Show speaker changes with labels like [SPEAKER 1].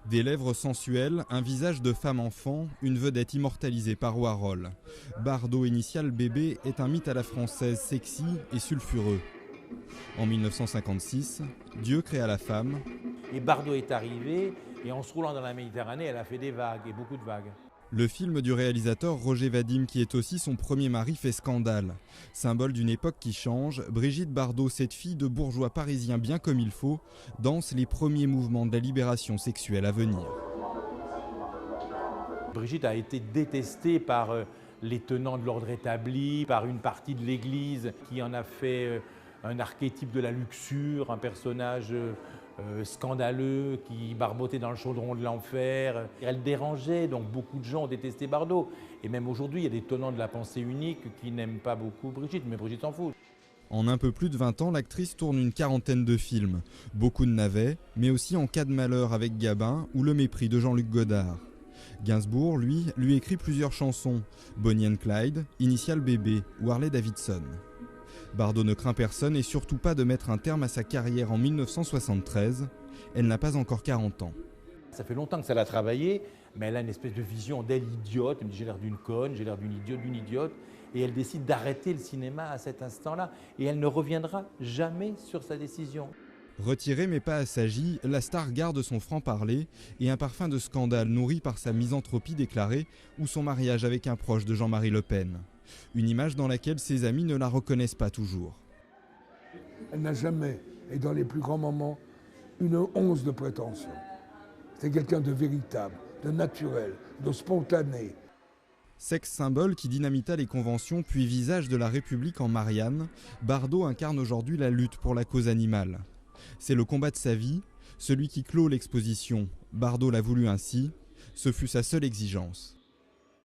[SPEAKER 1] Des lèvres sensuelles, un visage de femme-enfant, une vedette immortalisée par Warhol. Bardot, initial bébé, est un mythe à la française sexy et sulfureux. En 1956, Dieu créa la femme.
[SPEAKER 2] Et Bardot est arrivé, et en se roulant dans la Méditerranée, elle a fait des vagues, et beaucoup de vagues.
[SPEAKER 1] Le film du réalisateur Roger Vadim, qui est aussi son premier mari, fait scandale. Symbole d'une époque qui change, Brigitte Bardot, cette fille de bourgeois parisien bien comme il faut, danse les premiers mouvements de la libération sexuelle à venir.
[SPEAKER 2] Brigitte a été détestée par les tenants de l'ordre établi, par une partie de l'Église qui en a fait un archétype de la luxure, un personnage scandaleux qui barbotait dans le chaudron de l'enfer. Elle dérangeait, donc beaucoup de gens ont détesté Bardot. Et même aujourd'hui, il y a des tenants de la pensée unique qui n'aiment pas beaucoup Brigitte, mais Brigitte s'en fout.
[SPEAKER 1] En un peu plus de 20 ans, l'actrice tourne une quarantaine de films. Beaucoup de navets, mais aussi En cas de malheur avec Gabin ou Le mépris de Jean-Luc Godard. Gainsbourg, lui écrit plusieurs chansons. Bonnie and Clyde, Initial bébé ou Harley Davidson. Bardot ne craint personne et surtout pas de mettre un terme à sa carrière en 1973. Elle n'a pas encore 40 ans.
[SPEAKER 2] Ça fait longtemps que ça l'a travaillé, mais elle a une espèce de vision d'elle idiote. Elle me dit j'ai l'air d'une conne, j'ai l'air d'une idiote. Et elle décide d'arrêter le cinéma à cet instant-là. Et elle ne reviendra jamais sur sa décision.
[SPEAKER 1] Retirée mais pas assagie, la star garde son franc-parler et un parfum de scandale nourri par sa misanthropie déclarée ou son mariage avec un proche de Jean-Marie Le Pen. Une image dans laquelle ses amis ne la reconnaissent pas toujours.
[SPEAKER 3] Elle n'a jamais, et dans les plus grands moments, une once de prétention. C'est quelqu'un de véritable, de naturel, de spontané.
[SPEAKER 1] Sexe symbole qui dynamita les conventions puis visage de la République en Marianne, Bardot incarne aujourd'hui la lutte pour la cause animale. C'est le combat de sa vie, celui qui clôt l'exposition. Bardot l'a voulu ainsi, ce fut sa seule exigence.